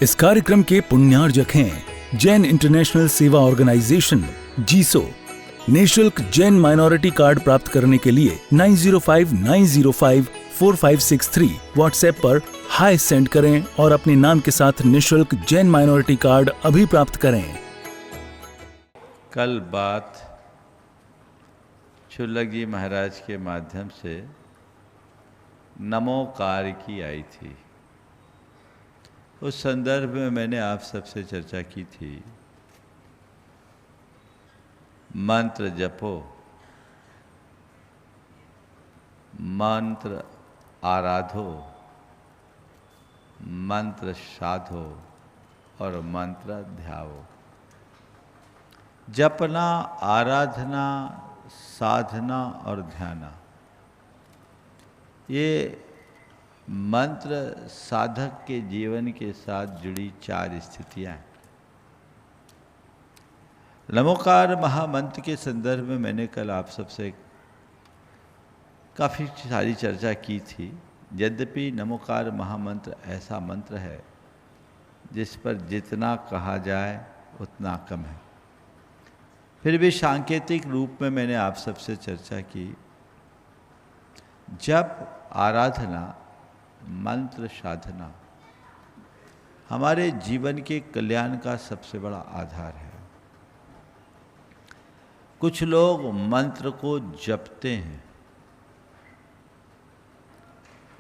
इस कार्यक्रम के पुण्यार्जक हैं जैन इंटरनेशनल सेवा ऑर्गेनाइजेशन जीसो। निःशुल्क जैन माइनॉरिटी कार्ड प्राप्त करने के लिए 9059054563 व्हाट्सएप पर हाय सेंड करें और अपने नाम के साथ निःशुल्क जैन माइनॉरिटी कार्ड अभी प्राप्त करें। कल बात शुल्लक जी महाराज के माध्यम से नमोकार की आई थी। उस संदर्भ में मैंने आप सबसे चर्चा की थी, मंत्र जपो, मंत्र आराधो, मंत्र साधो और मंत्र ध्याओ। जपना, आराधना, साधना और ध्याना, ये मंत्र साधक के जीवन के साथ जुड़ी 4 स्थितियां हैं। नमोकार महामंत्र के संदर्भ में मैंने कल आप सबसे काफ़ी सारी चर्चा की थी। यद्यपि नमोकार महामंत्र ऐसा मंत्र है जिस पर जितना कहा जाए उतना कम है, फिर भी सांकेतिक रूप में मैंने आप सबसे चर्चा की। जब आराधना, मंत्र साधना हमारे जीवन के कल्याण का सबसे बड़ा आधार है। कुछ लोग मंत्र को जपते हैं,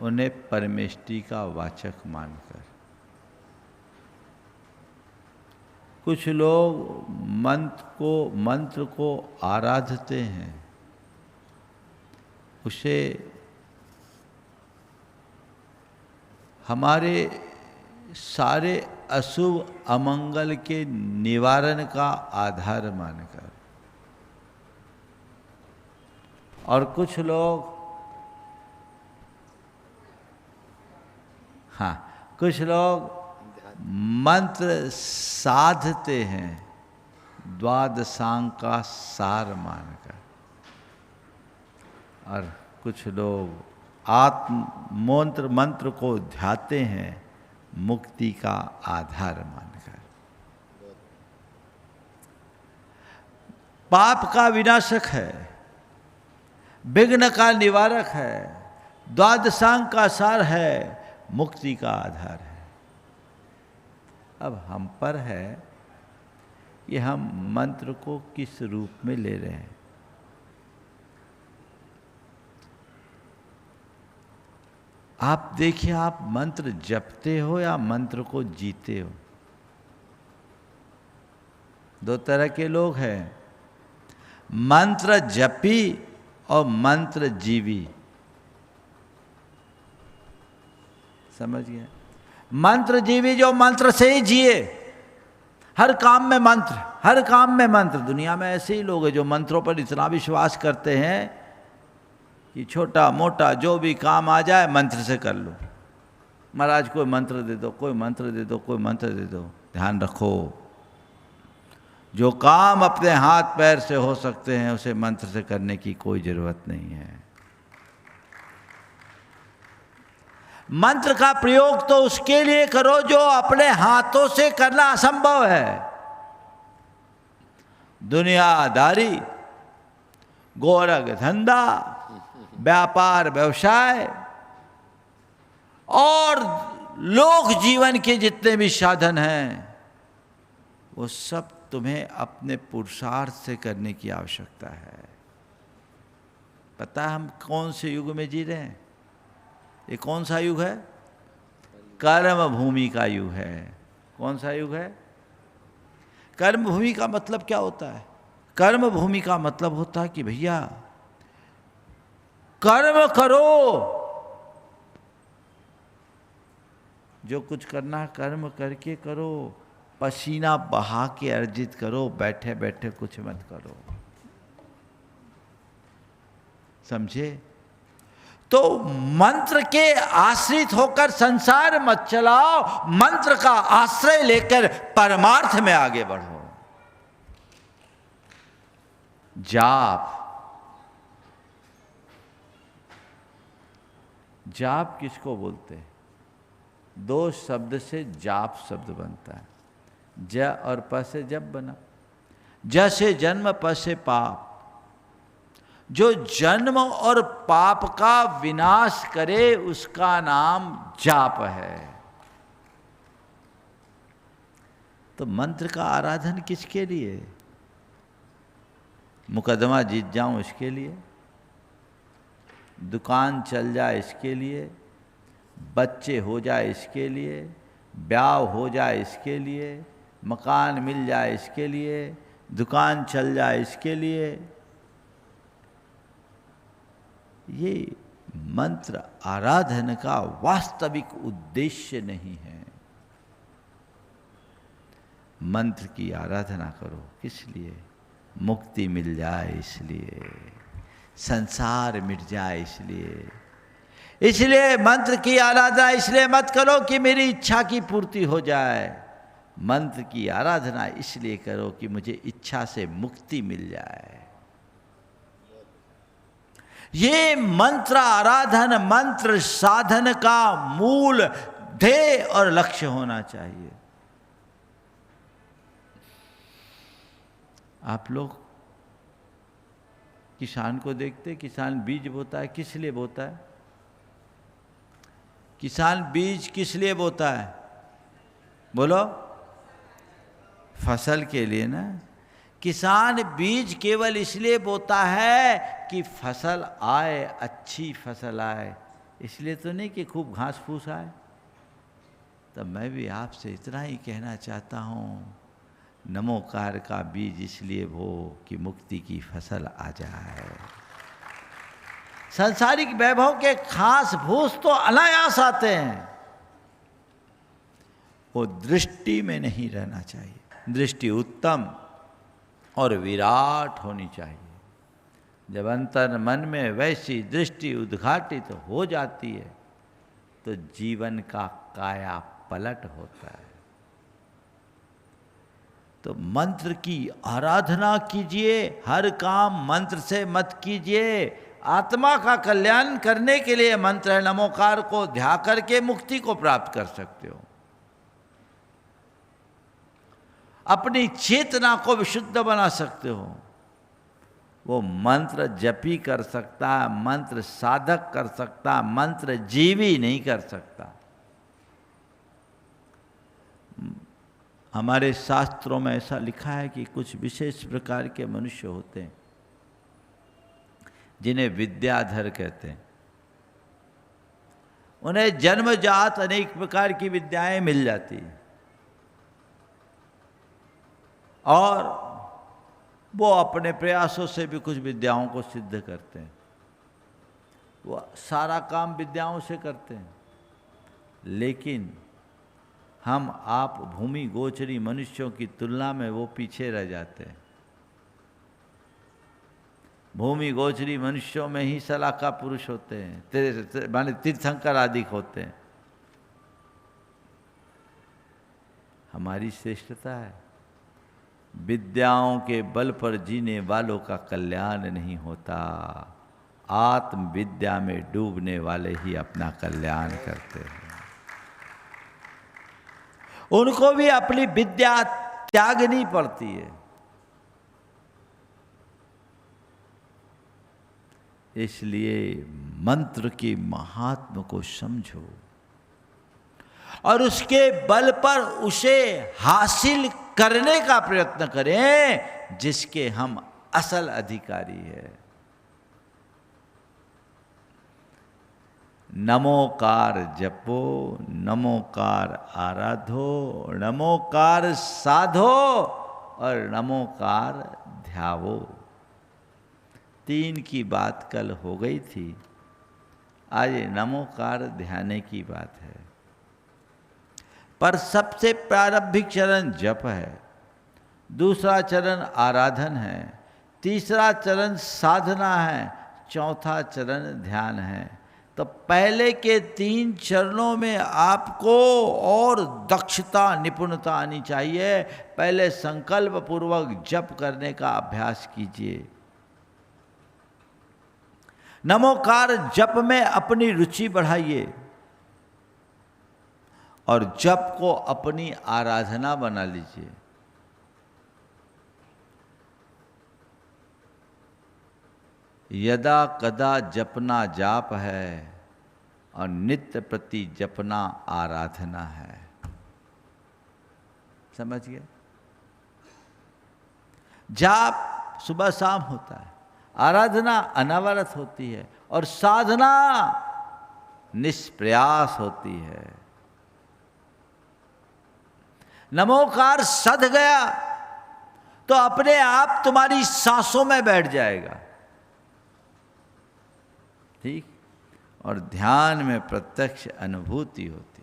उन्हें परमेष्टि का वाचक मानकर। कुछ लोग मंत्र को आराधते हैं, उसे हमारे सारे अशुभ अमंगल के निवारण का आधार मानकर। और कुछ लोग कुछ लोग मंत्र साधते हैं द्वादशांग का सार मानकर। और कुछ लोग मंत्र को ध्याते हैं मुक्ति का आधार मानकर। पाप का विनाशक है, विघ्न का निवारक है, द्वादशांग का सार है, मुक्ति का आधार है। अब हम पर है कि हम मंत्र को किस रूप में ले रहे हैं। आप देखिए, आप मंत्र जपते हो या मंत्र को जीते हो। 2 तरह के लोग हैं, मंत्र जपी और मंत्र जीवी। समझ गए? मंत्र जीवी जो मंत्र से ही जिए, हर काम में मंत्र, हर काम में मंत्र। दुनिया में ऐसे ही लोग हैं जो मंत्रों पर इतना विश्वास करते हैं कि छोटा मोटा जो भी काम आ जाए मंत्र से कर लो। महाराज कोई मंत्र दे दो, कोई मंत्र दे दो, कोई मंत्र दे दो। ध्यान रखो, जो काम अपने हाथ पैर से हो सकते हैं उसे मंत्र से करने की कोई जरूरत नहीं है। मंत्र का प्रयोग तो उसके लिए करो जो अपने हाथों से करना असंभव है। दुनियादारी, गोरख धंधा, व्यापार व्यवसाय और लोक जीवन के जितने भी साधन हैं, वो सब तुम्हें अपने पुरुषार्थ से करने की आवश्यकता है। पता है हम कौन से युग में जी रहे हैं? ये कौन सा युग है? कर्म भूमि का युग है। कौन सा युग है? कर्म भूमि का मतलब क्या होता है? कर्म भूमि का मतलब होता है कि भैया कर्म करो, जो कुछ करना कर्म करके करो, पसीना बहा के अर्जित करो, बैठे बैठे कुछ मत करो। समझे? तो मंत्र के आश्रित होकर संसार मत चलाओ, मंत्र का आश्रय लेकर परमार्थ में आगे बढ़ो। जाप, जाप किसको बोलते हैं? दो शब्द से जाप शब्द बनता है। ज और प से जप बना। ज से जन्म, प से पाप। जो जन्म और पाप का विनाश करे उसका नाम जाप है। तो मंत्र का आराधन किसके लिए? मुकदमा जीत जाऊं इसके लिए, दुकान चल जाए इसके लिए, बच्चे हो जाए इसके लिए, ब्याह हो जाए इसके लिए, मकान मिल जाए इसके लिए, दुकान चल जाए इसके लिए। ये मंत्र आराधन का वास्तविक उद्देश्य नहीं है। मंत्र की आराधना करो किस लिए? मुक्ति मिल जाए इसलिए, संसार मिट जाए इसलिए। इसलिए मंत्र की आराधना इसलिए मत करो कि मेरी इच्छा की पूर्ति हो जाए। मंत्र की आराधना इसलिए करो कि मुझे इच्छा से मुक्ति मिल जाए। ये मंत्र आराधन, मंत्र साधन का मूल ध्येय और लक्ष्य होना चाहिए। आप लोग किसान को देखते, किसान बीज बोता है, किस लिए बोता है? किसान बीज किस लिए बोता है? बोलो। फसल के लिए ना। किसान बीज केवल इसलिए बोता है कि फसल आए, अच्छी फसल आए, इसलिए तो नहीं कि खूब घास फूस आए। तो मैं भी आपसे इतना ही कहना चाहता हूँ, नमोकार का बीज इसलिए बो कि मुक्ति की फसल आ जाए। सांसारिक वैभव के खास भूस तो अनायास आते हैं, वो दृष्टि में नहीं रहना चाहिए। दृष्टि उत्तम और विराट होनी चाहिए। जब अंतर मन में वैसी दृष्टि उद्घाटित हो जाती है तो जीवन का काया पलट होता है। तो मंत्र की आराधना कीजिए, हर काम मंत्र से मत कीजिए। आत्मा का कल्याण करने के लिए मंत्र है। नमोकार को ध्या करके मुक्ति को प्राप्त कर सकते हो। अपनी चेतना को विशुद्ध बना सकते हो। वो मंत्र जपी कर सकता है, मंत्र साधक कर सकता है, मंत्र जीवी नहीं कर सकता। हमारे शास्त्रों में ऐसा लिखा है कि कुछ विशेष प्रकार के मनुष्य होते हैं जिन्हें विद्याधर कहते हैं। उन्हें जन्मजात अनेक प्रकार की विद्याएं मिल जाती हैं और वो अपने प्रयासों से भी कुछ विद्याओं को सिद्ध करते हैं। वो सारा काम विद्याओं से करते हैं, लेकिन हम आप भूमि गोचरी मनुष्यों की तुलना में वो पीछे रह जाते हैं। भूमि गोचरी मनुष्यों में ही सलाका पुरुष होते हैं, माने तीर्थंकर आदि होते हैं। हमारी श्रेष्ठता है, विद्याओं के बल पर जीने वालों का कल्याण नहीं होता, आत्म विद्या में डूबने वाले ही अपना कल्याण करते हैं। उनको भी अपनी विद्या त्यागनी पड़ती है। इसलिए मंत्र के महात्म को समझो और उसके बल पर उसे हासिल करने का प्रयत्न करें जिसके हम असल अधिकारी हैं। नमोकार जपो, नमोकार आराधो, नमोकार साधो और नमोकार ध्यावो। 3 की बात कल हो गई थी, आज नमोकार ध्याने की बात है। पर सबसे प्रारंभिक चरण जप है, दूसरा चरण आराधन है, तीसरा चरण साधना है, चौथा चरण ध्यान है। तो पहले के 3 चरणों में आपको और दक्षता निपुणता आनी चाहिए। पहले संकल्प पूर्वक जप करने का अभ्यास कीजिए। नमोकार जप में अपनी रुचि बढ़ाइए और जप को अपनी आराधना बना लीजिए। यदा कदा जपना जाप है और नित्य प्रति जपना आराधना है। समझ गए? जाप सुबह शाम होता है, आराधना अनवरत होती है और साधना निष्प्रयास होती है। नमोकार सध गया तो अपने आप तुम्हारी सांसों में बैठ जाएगा, ठीक? और ध्यान में प्रत्यक्ष अनुभूति होती।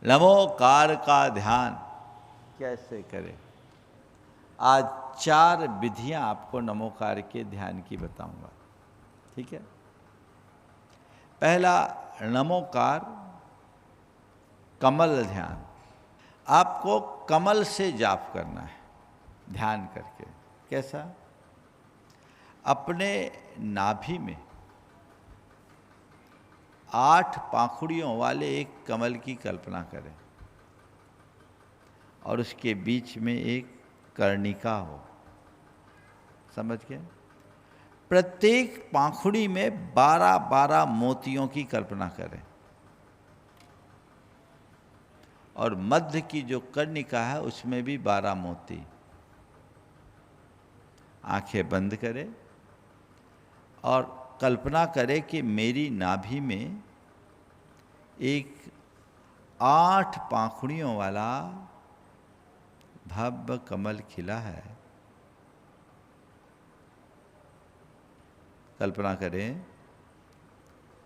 नमोकार का ध्यान कैसे करें? आज 4 विधियां आपको नमोकार के ध्यान की बताऊंगा, ठीक है? पहला नमोकार कमल ध्यान। आपको कमल से जाप करना है ध्यान करके। कैसा? अपने नाभि में 8 पाखुड़ियों वाले एक कमल की कल्पना करें और उसके बीच में एक कर्णिका हो। समझ गए? प्रत्येक पाखुड़ी में 12-12 मोतियों की कल्पना करें और मध्य की जो कर्णिका है उसमें भी 12 मोती। आंखें बंद करें और कल्पना करें कि मेरी नाभि में एक 8 पाखुड़ियों वाला भव्य कमल खिला है। कल्पना करें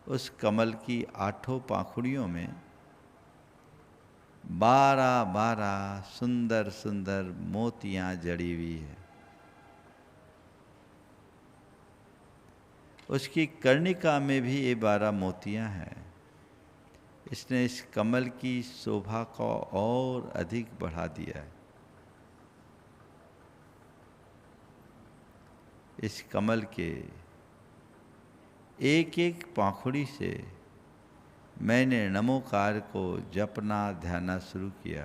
उस कमल की 8 पाखुड़ियों में 12-12 सुंदर सुंदर मोतियां जड़ी हुई है। उसकी कर्णिका में भी ये 12 मोतियां हैं। इसने इस कमल की शोभा को और अधिक बढ़ा दिया है। इस कमल के एक एक पाखुड़ी से मैंने नमोकार को जपना ध्याना शुरू किया।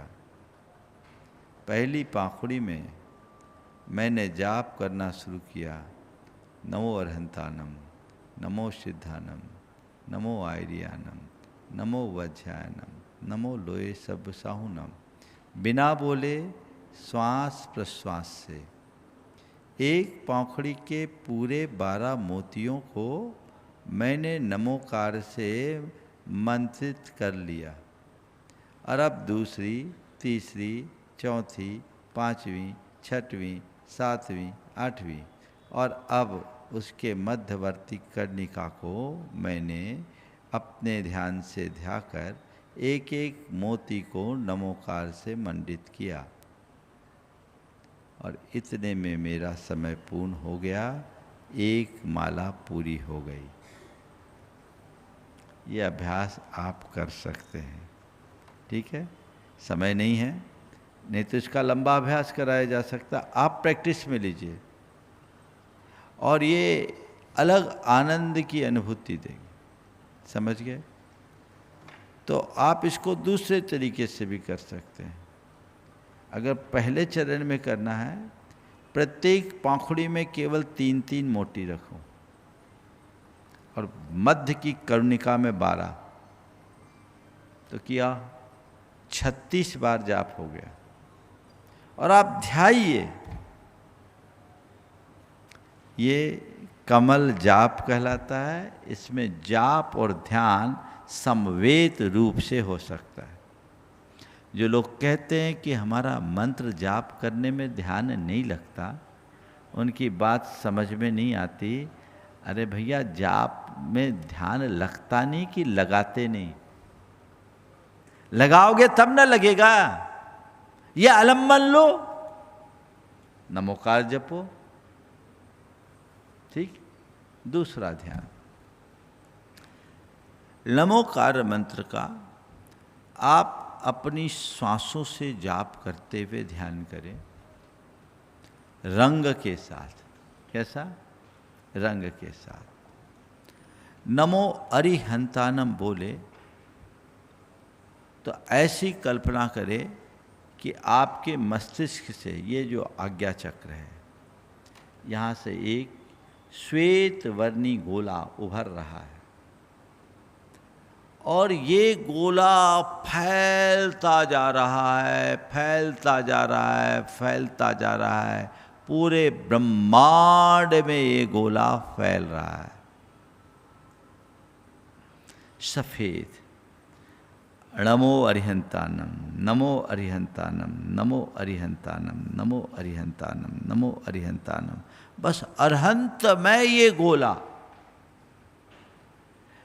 पहली पाखुड़ी में मैंने जाप करना शुरू किया, नमो अरहंतानम, नमो सिद्धानम, नमो आयरियानम, नमो वज्रायनम, नमो लोये सब साहुनम। बिना बोले श्वास प्रश्वास से एक पाखुड़ी के पूरे 12 मोतियों को मैंने नमोकार से मंत्रित कर लिया और अब दूसरी, तीसरी, चौथी, 5वीं, 6वीं, 7वीं, 8वीं और अब उसके मध्यवर्ती कर्णिका को मैंने अपने ध्यान से ध्याकर एक एक मोती को नमोकार से मंडित किया और इतने में मेरा समय पूर्ण हो गया। एक माला पूरी हो गई। ये अभ्यास आप कर सकते हैं, ठीक है? समय नहीं है, नहीं तो इसका लंबा अभ्यास कराया जा सकता। आप प्रैक्टिस में लीजिए और ये अलग आनंद की अनुभूति देगी। समझ गए? तो आप इसको दूसरे तरीके से भी कर सकते हैं। अगर पहले चरण में करना है, प्रत्येक पाखुड़ी में केवल 3-3 मोती रखो और मध्य की कर्णिका में 12, तो किया 36 बार जाप हो गया। और आप ध्याइए, ये कमल जाप कहलाता है। इसमें जाप और ध्यान समवेत रूप से हो सकता है। जो लोग कहते हैं कि हमारा मंत्र जाप करने में ध्यान नहीं लगता, उनकी बात समझ में नहीं आती। अरे भैया, जाप में ध्यान लगता नहीं कि लगाते नहीं? लगाओगे तब न लगेगा। ये अलम्बन लो, नमोकार जपो, ठीक? दूसरा ध्यान, नमोकार मंत्र का आप अपनी श्वासों से जाप करते हुए ध्यान करें, रंग के साथ। कैसा? रंग के साथ। नमो अरिहंतानम बोले तो ऐसी कल्पना करें कि आपके मस्तिष्क से ये जो आज्ञा चक्र है, यहाँ से एक श्वेत वर्णी गोला उभर रहा है और ये गोला फैलता जा रहा है, फैलता जा रहा है, फैलता जा रहा है। पूरे ब्रह्मांड में ये गोला फैल रहा है। सफेद, नमो अरिहंतानम, नमो अरिहंतानम, नमो अरिहंतानम, नमो अरिहंतानम, नमो अरिहंतानम। बस अरहंत में ये गोला,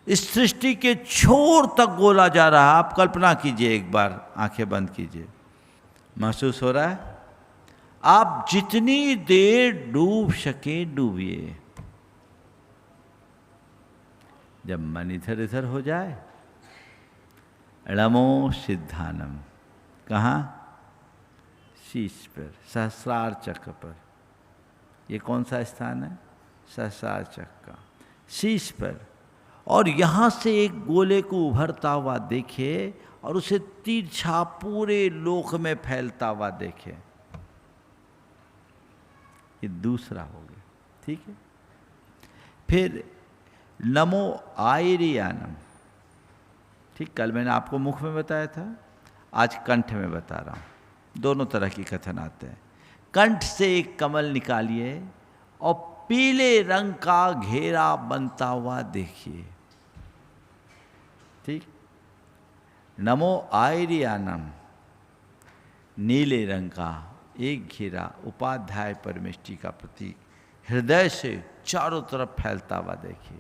इस सृष्टि के छोर तक गोला जा रहा है। आप कल्पना कीजिए, एक बार आंखें बंद कीजिए, महसूस हो रहा है? आप जितनी देर डूब सके डूबिए। जब मन इधर इधर हो जाए, नमो सिद्धानम, कहाँ? शीश पर, सहस्रार चक्र पर। ये कौन सा स्थान है? सहस्रार चक्र का शीश पर। और यहाँ से एक गोले को उभरता हुआ देखे और उसे तिरछा पूरे लोक में फैलता हुआ देखे। ये दूसरा हो गया, ठीक है। फिर नमो आयरियानम, ठीक, कल मैंने आपको मुख में बताया था, आज कंठ में बता रहा हूँ। दोनों तरह की कथन आते हैं। कंठ से एक कमल निकालिए और पीले रंग का घेरा बनता हुआ देखिए, ठीक। नमो आयरियानम, नीले रंग का एक घेरा उपाध्याय परमेष्टि का प्रतीक हृदय से चारों तरफ फैलता हुआ देखिए।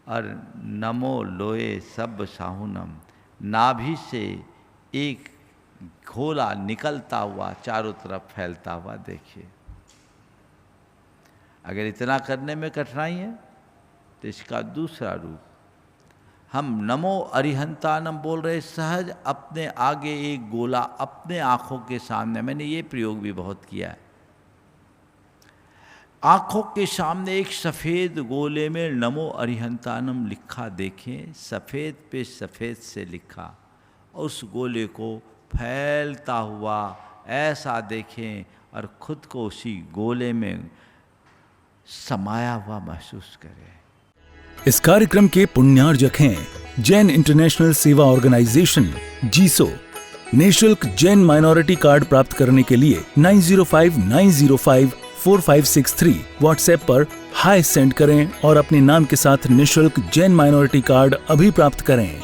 और नमो लोए सब साहुनम, नाभि से एक घोला निकलता हुआ चारों तरफ फैलता हुआ देखिए। अगर इतना करने में कठिनाई है तो इसका दूसरा रूप, हम नमो अरिहंतानम बोल रहे, सहज अपने आगे एक गोला अपने आंखों के सामने, मैंने ये प्रयोग भी बहुत किया है, आंखों के सामने एक सफ़ेद गोले में नमो अरिहंतानम लिखा देखें, सफ़ेद पे सफ़ेद से लिखा, और उस गोले को फैलता हुआ ऐसा देखें और खुद को उसी गोले में समाया हुआ महसूस करें। इस कार्यक्रम के पुण्यार्जक हैं जैन इंटरनेशनल सेवा ऑर्गेनाइजेशन जीसो। निःशुल्क जैन माइनॉरिटी कार्ड प्राप्त करने के लिए 9059054563 व्हाट्सएप पर हाय सेंड करें और अपने नाम के साथ निःशुल्क जैन माइनॉरिटी कार्ड अभी प्राप्त करें।